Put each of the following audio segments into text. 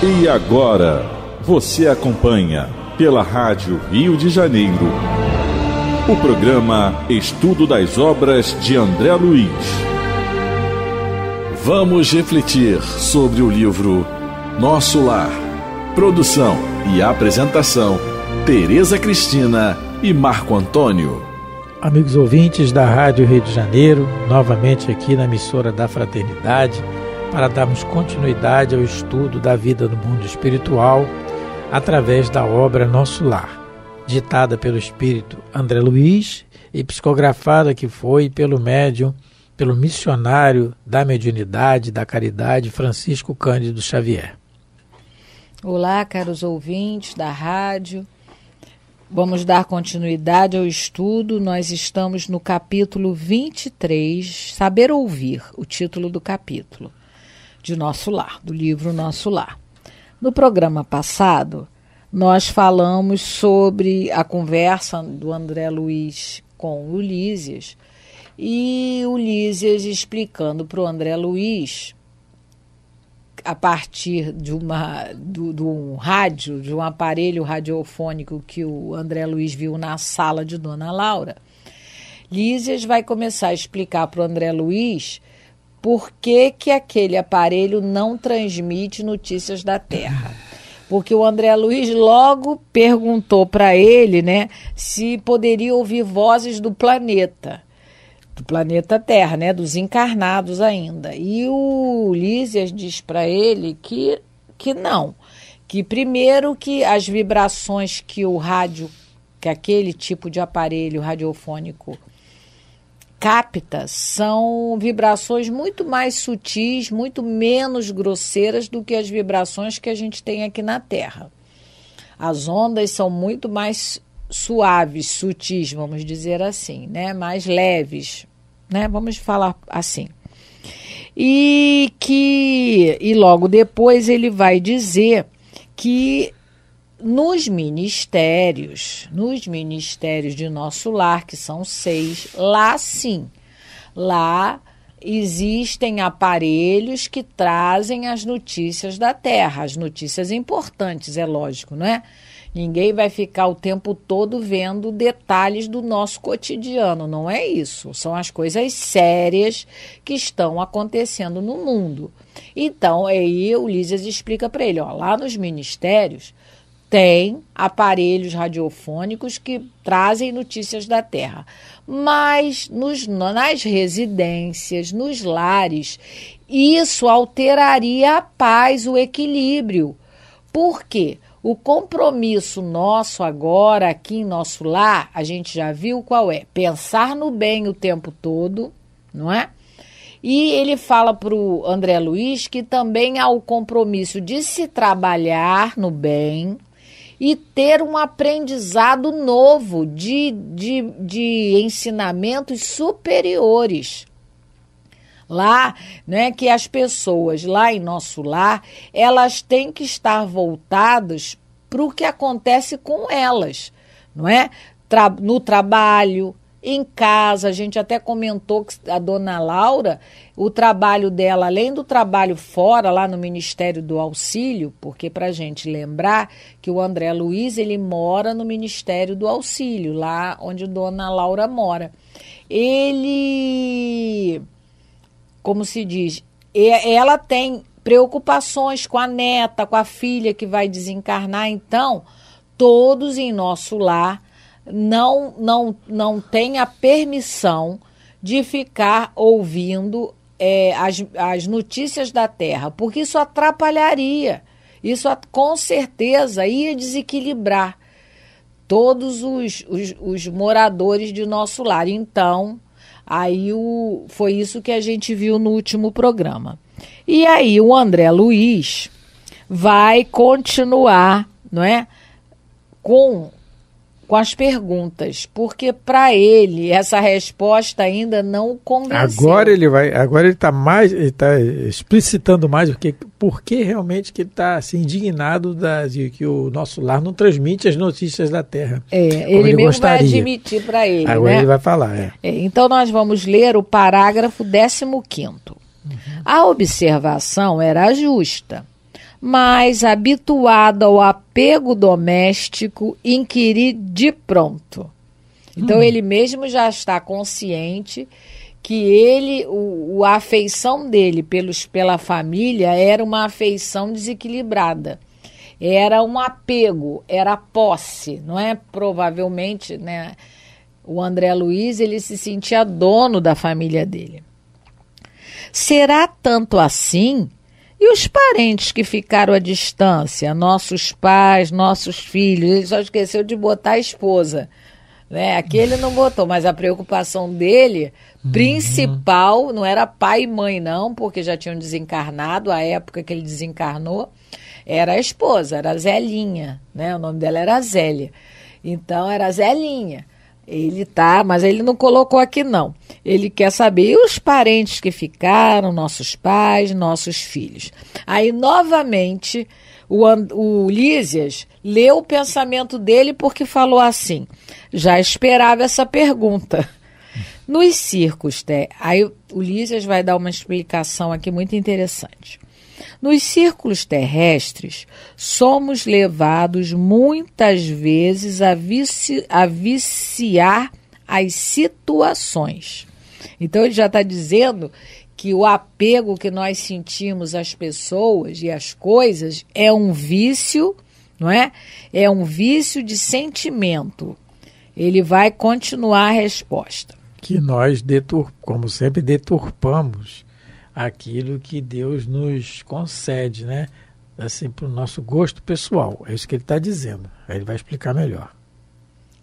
E agora, você acompanha pela Rádio Rio de Janeiro o programa Estudo das Obras de André Luiz. Vamos refletir sobre o livro Nosso Lar. Produção e apresentação, Tereza Cristina e Marco Antônio. Amigos ouvintes da Rádio Rio de Janeiro, novamente aqui na emissora da Fraternidade, para darmos continuidade ao estudo da vida no mundo espiritual através da obra Nosso Lar, ditada pelo espírito André Luiz e psicografada que foi pelo médium, pelo missionário da mediunidade, da caridade, Francisco Cândido Xavier. Olá, caros ouvintes da rádio. Vamos dar continuidade ao estudo. Nós estamos no capítulo 23, Saber Ouvir, o título do capítulo, de Nosso Lar, do livro Nosso Lar. No programa passado, nós falamos sobre a conversa do André Luiz com o Lísias, e o Lísias explicando para o André Luiz, a partir de um rádio, de um aparelho radiofônico que o André Luiz viu na sala de Dona Laura, Lísias vai começar a explicar para o André Luiz por que aquele aparelho não transmite notícias da Terra. Porque o André Luiz logo perguntou para ele, né, se poderia ouvir vozes do planeta Terra, né, dos encarnados ainda. E o Lísias diz para ele que não, que primeiro que as vibrações que o rádio, que aquele tipo de aparelho radiofônico capta, são vibrações muito mais sutis, muito menos grosseiras do que as vibrações que a gente tem aqui na Terra. As ondas são muito mais suaves, sutis, vamos dizer assim, né? Mais leves, né? Vamos falar assim. E logo depois ele vai dizer que nos ministérios de Nosso Lar, que são 6, lá sim, lá existem aparelhos que trazem as notícias da Terra, as notícias importantes, é lógico, não é? Ninguém vai ficar o tempo todo vendo detalhes do nosso cotidiano, não é isso. São as coisas sérias que estão acontecendo no mundo. Então, aí o Lísias explica para ele, ó, lá nos ministérios tem aparelhos radiofônicos que trazem notícias da Terra. Mas nas residências, nos lares, isso alteraria a paz, o equilíbrio. Por quê? O compromisso nosso agora, aqui em Nosso Lar, a gente já viu qual é? Pensar no bem o tempo todo, não é? E ele fala para o André Luiz que também há o compromisso de se trabalhar no bem e ter um aprendizado novo de ensinamentos superiores. Lá, né, que as pessoas lá em Nosso Lar, elas têm que estar voltadas para o que acontece com elas, não é? No trabalho, em casa. A gente até comentou que a Dona Laura, o trabalho dela, além do trabalho fora, lá no Ministério do Auxílio, porque para a gente lembrar que o André Luiz, ele mora no Ministério do Auxílio, lá onde Dona Laura mora. Ele, como se diz, ela tem preocupações com a neta, com a filha que vai desencarnar, então todos em Nosso Lar não tem a permissão de ficar ouvindo as notícias da Terra, porque isso atrapalharia, isso com certeza ia desequilibrar todos os moradores de Nosso Lar. Então, aí foi isso que a gente viu no último programa. E aí o André Luiz vai continuar, não é, com as perguntas, porque para ele essa resposta ainda não o convenceu. Agora ele está explicitando mais por que realmente que ele está assim, indignado de que o Nosso Lar não transmite as notícias da Terra. Ele mesmo gostaria. Vai admitir para ele. Agora, né? Ele vai falar. Então nós vamos ler o parágrafo 15º. A observação era justa, mas habituado ao apego doméstico, inquirir de pronto. Então ele mesmo já está consciente que a afeição dele pela família era uma afeição desequilibrada. Era um apego, era posse, não é? Provavelmente, né? O André Luiz, ele se sentia dono da família dele. Será tanto assim? E os parentes que ficaram à distância? Nossos pais, nossos filhos, ele só esqueceu de botar a esposa. Né? Aqui ele não botou, mas a preocupação dele, principal, não era pai e mãe não, porque já tinham desencarnado, a época que ele desencarnou, era a esposa, era a Zelinha, né? O nome dela era Zélia. Então era a Zelinha. Mas ele não colocou aqui não. Ele quer saber, e os parentes que ficaram, nossos pais, nossos filhos. Aí novamente o Lísias leu o pensamento dele porque falou assim, já esperava essa pergunta. Nos circos, aí o Lísias vai dar uma explicação aqui muito interessante. Nos círculos terrestres, somos levados muitas vezes a viciar as situações. Então ele já está dizendo que o apego que nós sentimos às pessoas e às coisas é um vício, não é? É um vício de sentimento. Ele vai continuar a resposta. Que nós, como sempre, deturpamos aquilo que Deus nos concede, né? Assim, para o nosso gosto pessoal. É isso que ele está dizendo. Aí ele vai explicar melhor.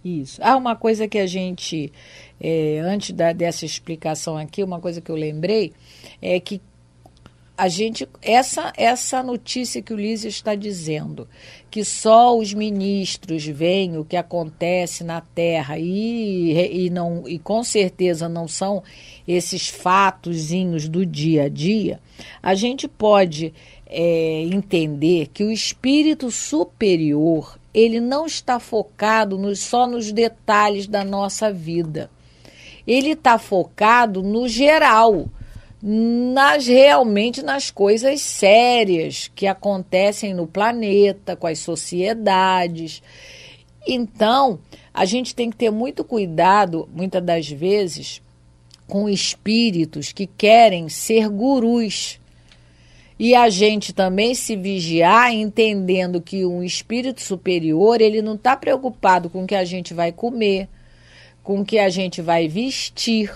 Isso. Uma coisa que a gente, antes dessa explicação aqui, uma coisa que eu lembrei é que essa notícia que o Lísias está dizendo, que só os ministros veem o que acontece na Terra e com certeza não são esses fatozinhos do dia a dia, a gente pode entender que o espírito superior, ele não está focado só nos detalhes da nossa vida. Ele está focado no geral, realmente nas coisas sérias que acontecem no planeta, com as sociedades. Então, a gente tem que ter muito cuidado, muitas das vezes, com espíritos que querem ser gurus. E a gente também se vigiar, entendendo que um espírito superior, ele não está preocupado com o que a gente vai comer, com o que a gente vai vestir,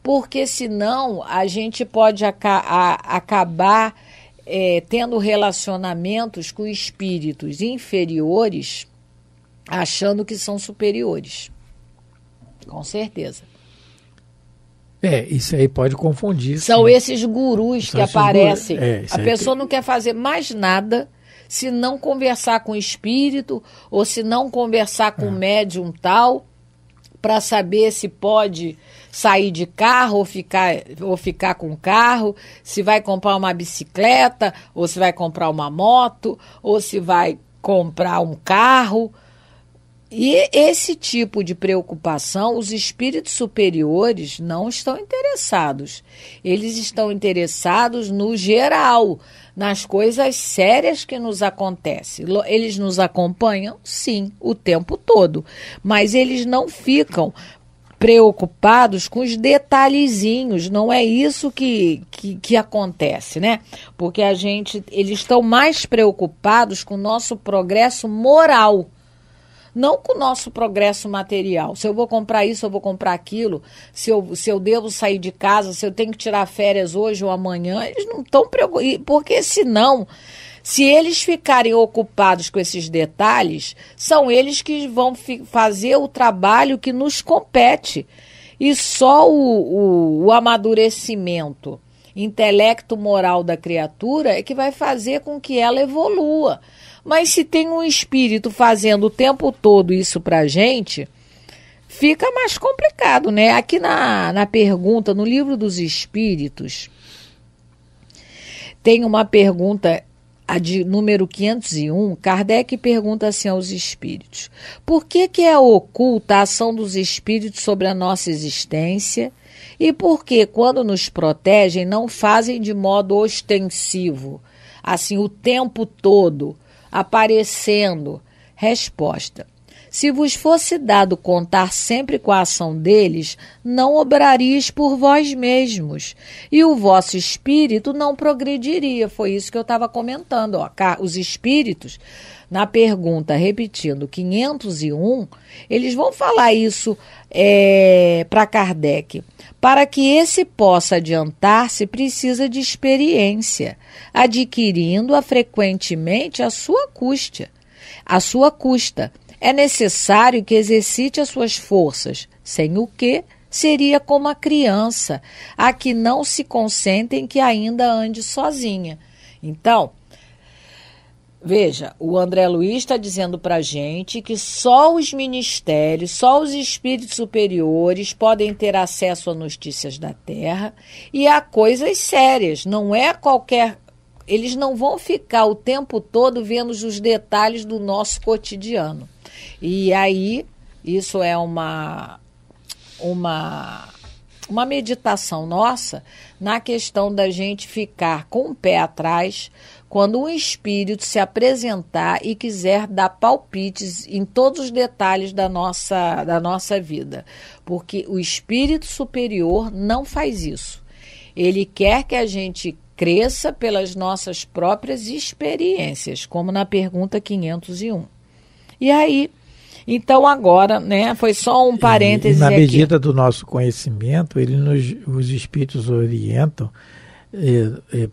porque senão a gente pode acabar tendo relacionamentos com espíritos inferiores, achando que são superiores. Com certeza. Isso aí pode confundir. São sim. esses gurus que aparecem. A pessoa não quer fazer mais nada se não conversar com o espírito ou se não conversar com o médium tal, para saber se pode sair de carro ou ficar com carro, se vai comprar uma bicicleta, ou se vai comprar uma moto, ou se vai comprar um carro. E esse tipo de preocupação, os espíritos superiores não estão interessados. Eles estão interessados no geral, nas coisas sérias que nos acontecem. Eles nos acompanham, sim, o tempo todo, mas eles não ficam preocupados com os detalhezinhos, não é isso que acontece, né? Porque eles estão mais preocupados com o nosso progresso moral, não com o nosso progresso material. Se eu vou comprar isso, eu vou comprar aquilo, se eu devo sair de casa, se eu tenho que tirar férias hoje ou amanhã, eles não estão preocupados, porque senão, se eles ficarem ocupados com esses detalhes, são eles que vão fazer o trabalho que nos compete. E só o amadurecimento intelecto-moral da criatura é que vai fazer com que ela evolua. Mas se tem um espírito fazendo o tempo todo isso pra gente, fica mais complicado, né? Aqui na pergunta, no Livro dos Espíritos, tem uma pergunta, a de número 501, Kardec pergunta assim aos espíritos: por que é oculta a ação dos espíritos sobre a nossa existência? E por que, quando nos protegem, não fazem de modo ostensivo? assim, o tempo todo, aparecendo. Resposta: se vos fosse dado contar sempre com a ação deles, não obraríeis por vós mesmos, e o vosso espírito não progrediria. Foi isso que eu estava comentando. Ó. Os espíritos, na pergunta, repetindo, 501, eles vão falar isso para Kardec. Para que esse possa adiantar-se, precisa de experiência, adquirindo-a frequentemente à sua custa. É necessário que exercite as suas forças, sem o que seria como a criança, a que não se consentem que ainda ande sozinha. Então, veja, o André Luiz está dizendo para a gente que só os ministérios, só os espíritos superiores podem ter acesso a notícias da Terra e a coisas sérias, não é qualquer... Eles não vão ficar o tempo todo vendo os detalhes do nosso cotidiano. E aí, isso é uma meditação nossa na questão da gente ficar com o pé atrás quando um espírito se apresentar e quiser dar palpites em todos os detalhes da nossa vida. Porque o espírito superior não faz isso. Ele quer que a gente cresça pelas nossas próprias experiências, como na pergunta 501. E aí, então agora, né, foi só um parêntese aqui. Na medida aqui do nosso conhecimento, os espíritos orientam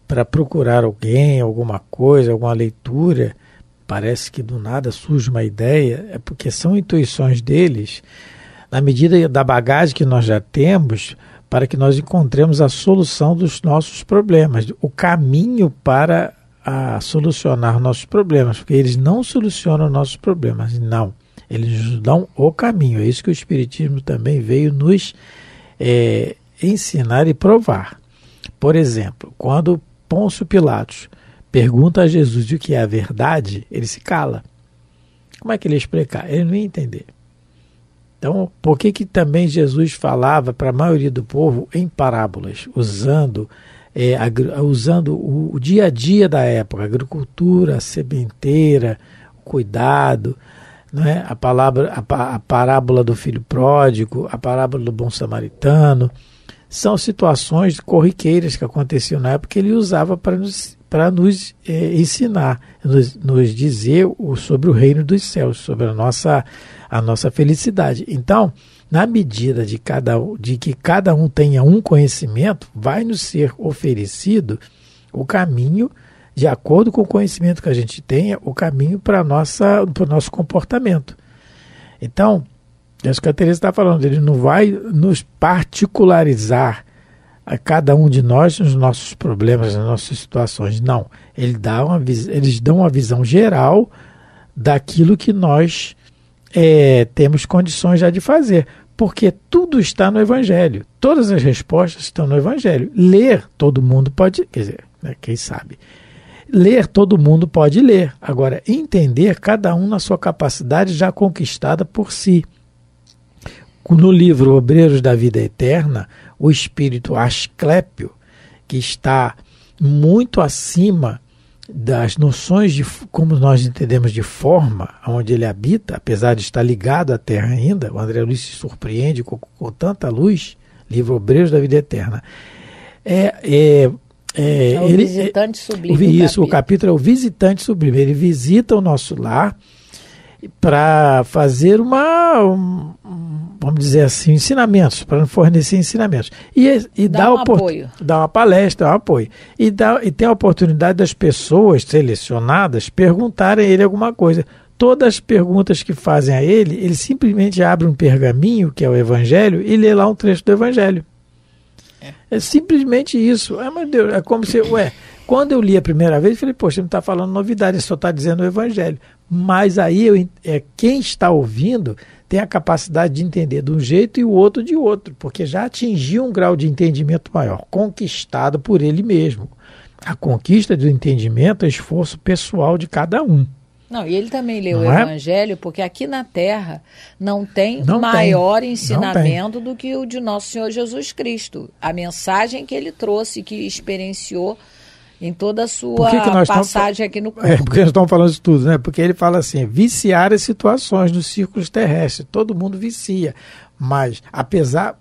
para procurar alguém, alguma coisa, alguma leitura. Parece que do nada surge uma ideia, é porque são intuições deles, na medida da bagagem que nós já temos, para que nós encontremos a solução dos nossos problemas, o caminho para solucionar nossos problemas, porque eles não solucionam nossos problemas, não. Eles nos dão o caminho. É isso que o Espiritismo também veio nos ensinar e provar. Por exemplo, quando Pôncio Pilatos pergunta a Jesus o que é a verdade, ele se cala. Como é que ele ia explicar? Ele não ia entender. Então, por que também Jesus falava para a maioria do povo em parábolas, usando o dia a dia da época, a agricultura, a sementeira, o cuidado, não é? A parábola do filho pródigo, a parábola do bom samaritano, são situações corriqueiras que aconteciam na época que ele usava para nos ensinar, nos dizer sobre o reino dos céus, sobre a nossa felicidade. Então, na medida de que cada um tenha um conhecimento, vai nos ser oferecido o caminho, de acordo com o conhecimento que a gente tenha, o caminho para o nosso comportamento. Então, é isso que a Teresa está falando, ele não vai nos particularizar a cada um de nós nos nossos problemas, nas nossas situações. Não, eles dão uma visão geral daquilo que nós temos condições já de fazer, porque tudo está no Evangelho, todas as respostas estão no Evangelho. Ler, todo mundo pode, quer dizer, quem sabe, ler, todo mundo pode ler. Agora, entender, cada um na sua capacidade já conquistada por si. No livro Obreiros da Vida Eterna, o espírito Asclépio, que está muito acima das noções de como nós entendemos de forma, onde ele habita, apesar de estar ligado à Terra ainda, o André Luiz se surpreende com tanta luz, livro Obreiros da Vida Eterna. O Visitante Sublime. Isso, o capítulo é o Visitante Sublime. Ele visita o nosso lar para fazer vamos dizer assim, ensinamentos, para fornecer ensinamentos. E dá apoio. Dá uma palestra, um apoio. E tem a oportunidade das pessoas selecionadas perguntarem a ele alguma coisa. Todas as perguntas que fazem a ele simplesmente abre um pergaminho, que é o Evangelho, e lê lá um trecho do Evangelho. É simplesmente isso. Meu Deus, é como se... Quando eu li a primeira vez, eu falei, poxa, não está falando novidade, só está dizendo o Evangelho. Mas aí quem está ouvindo tem a capacidade de entender de um jeito e o outro de outro, porque já atingiu um grau de entendimento maior, conquistado por ele mesmo. A conquista do entendimento é esforço pessoal de cada um. Não, e ele também leu o Evangelho, porque aqui na Terra não tem maior ensinamento do que o de nosso Senhor Jesus Cristo. A mensagem que ele trouxe, que experienciou em toda a sua passagem aqui no corpo. Porque nós estamos falando isso tudo, né? Porque ele fala assim, viciar as situações nos círculos terrestres. Todo mundo vicia. Mas, apesar...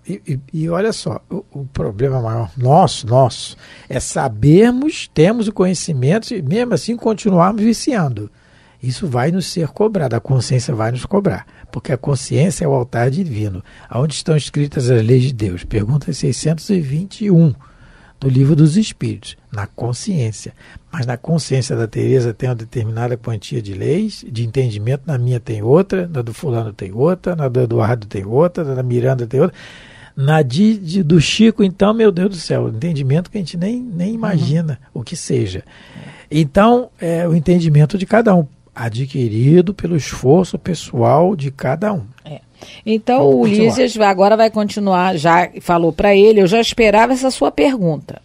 E olha só, o problema maior nosso, é sabermos, temos o conhecimento e mesmo assim continuarmos viciando. Isso vai nos ser cobrado, a consciência vai nos cobrar. Porque a consciência é o altar divino. Onde estão escritas as leis de Deus? Pergunta 621 do Livro dos Espíritos. Na consciência. Mas na consciência da Teresa tem uma determinada quantia de leis, de entendimento. Na minha tem outra, na do fulano tem outra, na do Eduardo tem outra, na da Miranda tem outra. Na do Chico, então, meu Deus do céu, entendimento que a gente nem imagina o que seja. Então, é o entendimento de cada um, adquirido pelo esforço pessoal de cada um. Então, o Ulisses agora vai continuar, já falou para ele, eu já esperava essa sua pergunta.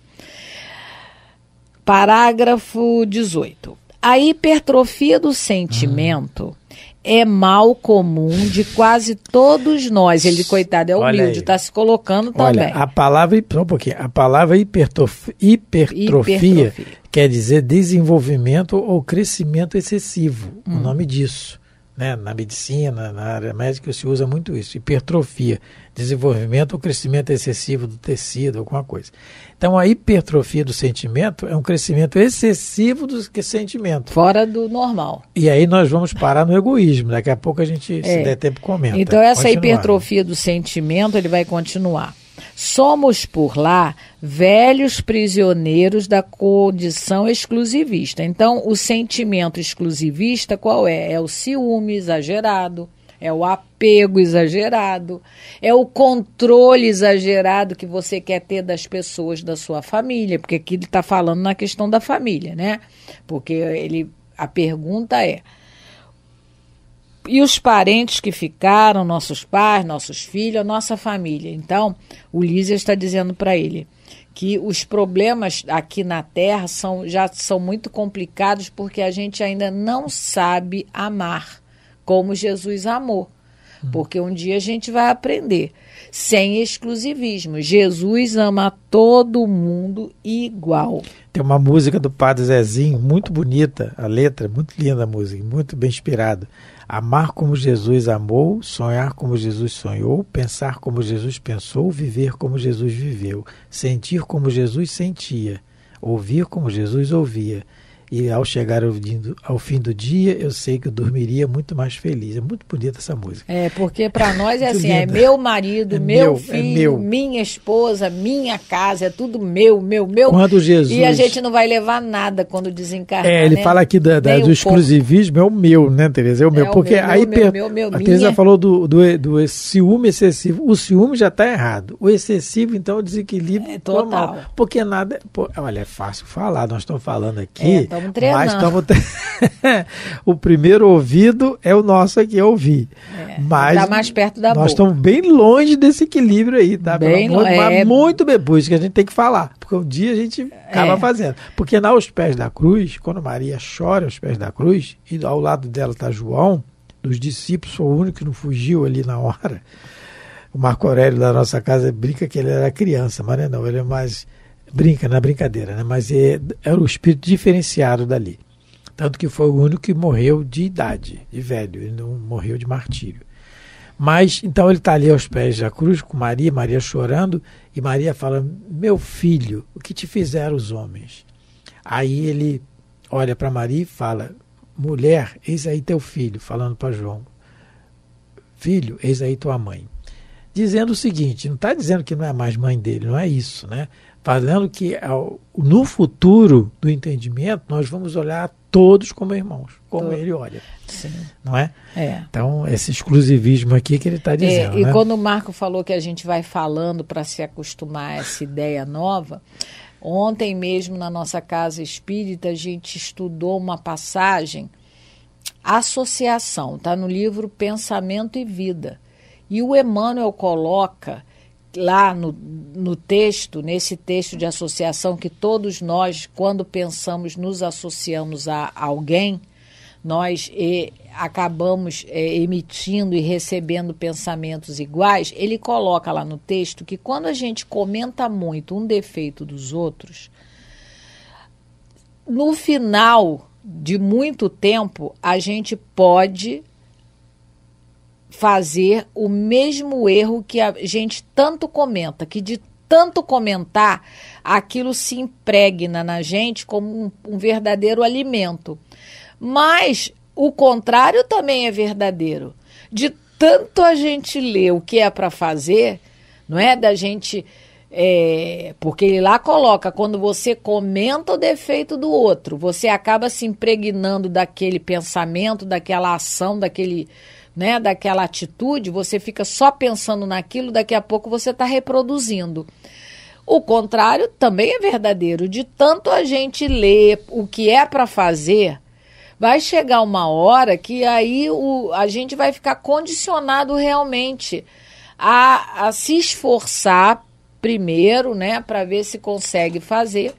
Parágrafo 18. A hipertrofia do sentimento é mal comum de quase todos nós. Ele, coitado, é humilde, está se colocando também. Olha, a palavra hipertrofia quer dizer desenvolvimento ou crescimento excessivo, o nome disso. Né? Na medicina, na área médica se usa muito isso, hipertrofia, desenvolvimento ou crescimento excessivo do tecido, alguma coisa. Então a hipertrofia do sentimento é um crescimento excessivo do sentimento. Fora do normal. E aí nós vamos parar no egoísmo, daqui a pouco a gente, se der tempo, comenta. Então essa hipertrofia do sentimento, ele vai continuar. Somos, por lá, velhos prisioneiros da condição exclusivista. Então, o sentimento exclusivista qual é? É o ciúme exagerado, é o apego exagerado, é o controle exagerado que você quer ter das pessoas da sua família, porque aqui ele está falando na questão da família, né? Porque a pergunta é... E os parentes que ficaram, nossos pais, nossos filhos, a nossa família. Então, o Lísias está dizendo para ele que os problemas aqui na Terra já são muito complicados porque a gente ainda não sabe amar como Jesus amou. Porque um dia a gente vai aprender, sem exclusivismo. Jesus ama todo mundo igual. Tem uma música do Padre Zezinho, muito bonita, a letra, muito linda a música, muito bem inspirada. Amar como Jesus amou, sonhar como Jesus sonhou, pensar como Jesus pensou, viver como Jesus viveu, sentir como Jesus sentia, ouvir como Jesus ouvia. E ao chegar ao fim do dia, eu sei que eu dormiria muito mais feliz. É muito bonita essa música. Porque para nós é assim, linda. É meu marido, meu filho, minha esposa, minha casa, é tudo meu. Quando Jesus... E a gente não vai levar nada quando desencarnar, ele fala aqui do exclusivismo, é o meu, né, Tereza? É o meu. Porque a Tereza falou do ciúme excessivo. O ciúme já está errado. O excessivo, então, é o desequilíbrio total. Porque nada... olha, é fácil falar. Nós estamos falando aqui... Mas o primeiro ouvido é o nosso aqui, ouvir. Mas tá mais perto da boca. Nós estamos bem longe desse equilíbrio aí, tá? Mas muito bem, por isso que a gente tem que falar. Porque um dia a gente acaba fazendo. Porque aos pés da cruz, quando Maria chora aos pés da cruz, e ao lado dela está João, dos discípulos, foi o único que não fugiu ali na hora. O Marco Aurélio da nossa casa brinca que ele era criança, mas não, ele é mais... Brinca na brincadeira, né? Mas era o espírito diferenciado dali. Tanto que foi o único que morreu de idade, de velho, ele não morreu de martírio. Mas, então ele está ali aos pés da cruz com Maria chorando, e Maria fala, meu filho, o que te fizeram os homens? Aí ele olha para Maria e fala, mulher, eis aí teu filho, falando para João, filho, eis aí tua mãe. Dizendo o seguinte, não está dizendo que não é mais mãe dele, não é isso, né? Falando que no futuro do entendimento nós vamos olhar todos como irmãos, como ele olha. Sim. Não é? Então, esse exclusivismo aqui que ele está dizendo. E quando o Marco falou que a gente vai falando para se acostumar a essa ideia nova, ontem mesmo na nossa casa espírita a gente estudou uma passagem, associação, está no livro Pensamento e Vida. E o Emmanuel coloca lá no texto, nesse texto de associação, que todos nós, quando pensamos, nos associamos a alguém, nós acabamos emitindo e recebendo pensamentos iguais. Ele coloca lá no texto que quando a gente comenta muito um defeito dos outros, no final de muito tempo, a gente pode fazer o mesmo erro que a gente tanto comenta, que de tanto comentar, aquilo se impregna na gente como um verdadeiro alimento. Mas o contrário também é verdadeiro. De tanto a gente ler o que é para fazer, não é? Da gente... porque ele lá coloca, quando você comenta o defeito do outro, você acaba se impregnando daquele pensamento, daquela ação, daquela atitude, você fica só pensando naquilo, daqui a pouco você está reproduzindo. O contrário também é verdadeiro. De tanto a gente ler o que é para fazer, vai chegar uma hora que aí a gente vai ficar condicionado realmente a se esforçar primeiro, né, para ver se consegue fazer,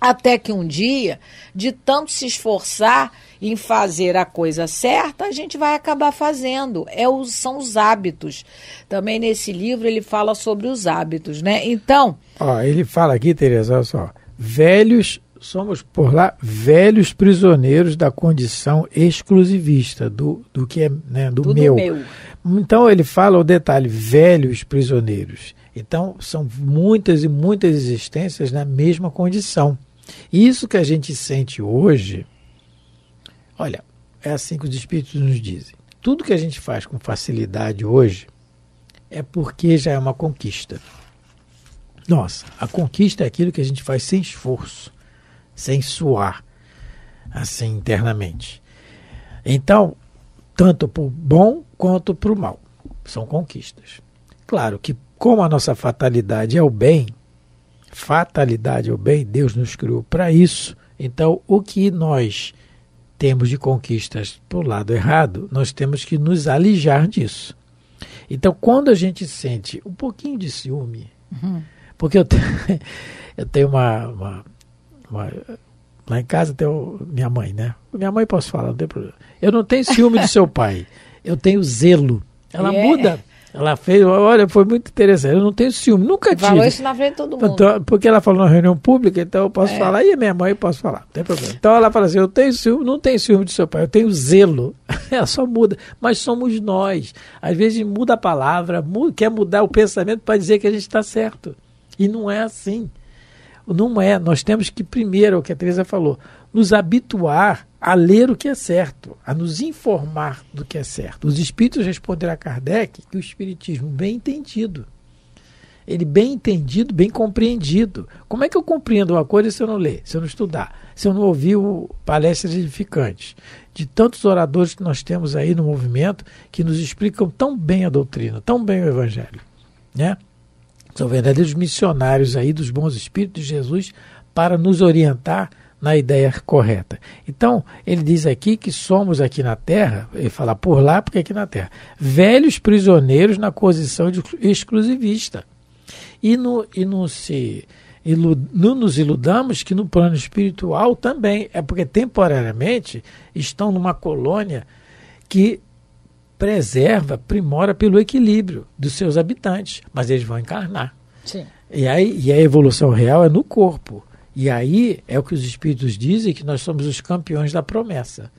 até que um dia, de tanto se esforçar em fazer a coisa certa, a gente vai acabar fazendo. São os hábitos. Também nesse livro ele fala sobre os hábitos, né? Então... ele fala aqui, Tereza, olha só, somos por lá velhos prisioneiros da condição exclusivista, do que é, né, do meu. Então ele fala o detalhe, velhos prisioneiros. Então, são muitas e muitas existências na mesma condição. Isso que a gente sente hoje, olha, é assim que os Espíritos nos dizem. Tudo que a gente faz com facilidade hoje é porque já é uma conquista. Nossa, a conquista é aquilo que a gente faz sem esforço, sem suar, assim, internamente. Então, tanto para o bom quanto para o mal, são conquistas. Claro que como a nossa fatalidade é o bem, Deus nos criou para isso. Então, o que nós temos de conquistas para o lado errado, nós temos que nos alijar disso. Então, quando a gente sente um pouquinho de ciúme, porque eu tenho uma lá em casa tem minha mãe, né? Minha mãe posso falar, não tem problema. Eu não tenho ciúme do seu pai, eu tenho zelo. Ela muda. Ela fez, olha, foi muito interessante. Eu não tenho ciúme, nunca tive. Falou isso na frente de todo mundo. Então, porque ela falou na reunião pública, então eu posso falar, e a minha mãe posso falar, não tem problema. Então ela fala assim, eu tenho ciúme, não tenho ciúme do seu pai, eu tenho zelo. Ela só muda, mas somos nós. Às vezes muda a palavra, quer mudar o pensamento para dizer que a gente está certo. E não é assim. Não é. Nós temos que, primeiro, o que a Teresa falou, nos habituar a ler o que é certo, a nos informar do que é certo. Os espíritos responderam a Kardec que o espiritismo bem entendido, ele bem entendido, bem compreendido. Como é que eu compreendo uma coisa se eu não ler, se eu não estudar, se eu não ouvir palestras edificantes de tantos oradores que nós temos aí no movimento que nos explicam tão bem a doutrina, tão bem o evangelho, né? São verdadeiros missionários aí dos bons espíritos de Jesus para nos orientar na ideia correta. Então, ele diz aqui que somos aqui na Terra, ele fala por lá porque aqui na Terra, velhos prisioneiros na condição de exclusivista. E não nos iludamos que no plano espiritual também, é porque temporariamente estão numa colônia que preserva, aprimora pelo equilíbrio dos seus habitantes, mas eles vão encarnar. Sim. E a evolução real é no corpo. E aí é o que os espíritos dizem, que nós somos os campeões da promessa.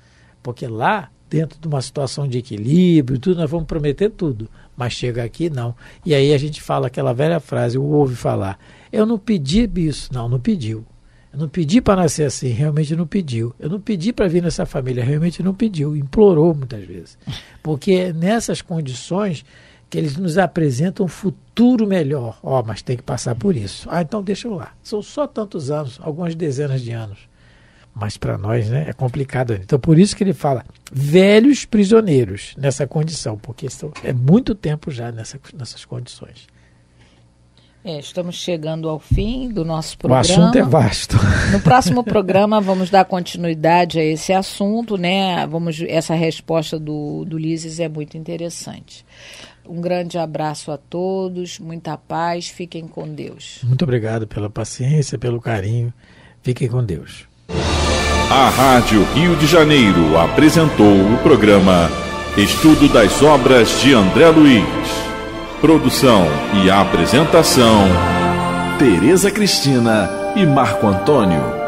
Porque lá, dentro de uma situação de equilíbrio, tudo, nós vamos prometer tudo. Mas chega aqui, não. E aí a gente fala aquela velha frase, ouve falar, eu não pedi isso. Não pediu. Eu não pedi para nascer assim, realmente não pediu. Eu não pedi para vir nessa família, realmente não pediu. Implorou muitas vezes. Porque é nessas condições que eles nos apresentam um futuro melhor. Mas tem que passar por isso. Então deixa eu lá. São só tantos anos, algumas dezenas de anos. Mas para nós, né, é complicado. Então por isso que ele fala velhos prisioneiros nessa condição, porque é muito tempo já nessas condições. Estamos chegando ao fim do nosso programa. O assunto é vasto. No próximo programa vamos dar continuidade a esse assunto, né? Essa resposta do Ulisses é muito interessante. Um grande abraço a todos, muita paz, fiquem com Deus. Muito obrigado pela paciência, pelo carinho. Fiquem com Deus. A Rádio Rio de Janeiro apresentou o programa Estudo das Obras de André Luiz. Produção e apresentação, Tereza Cristina e Marco Antônio.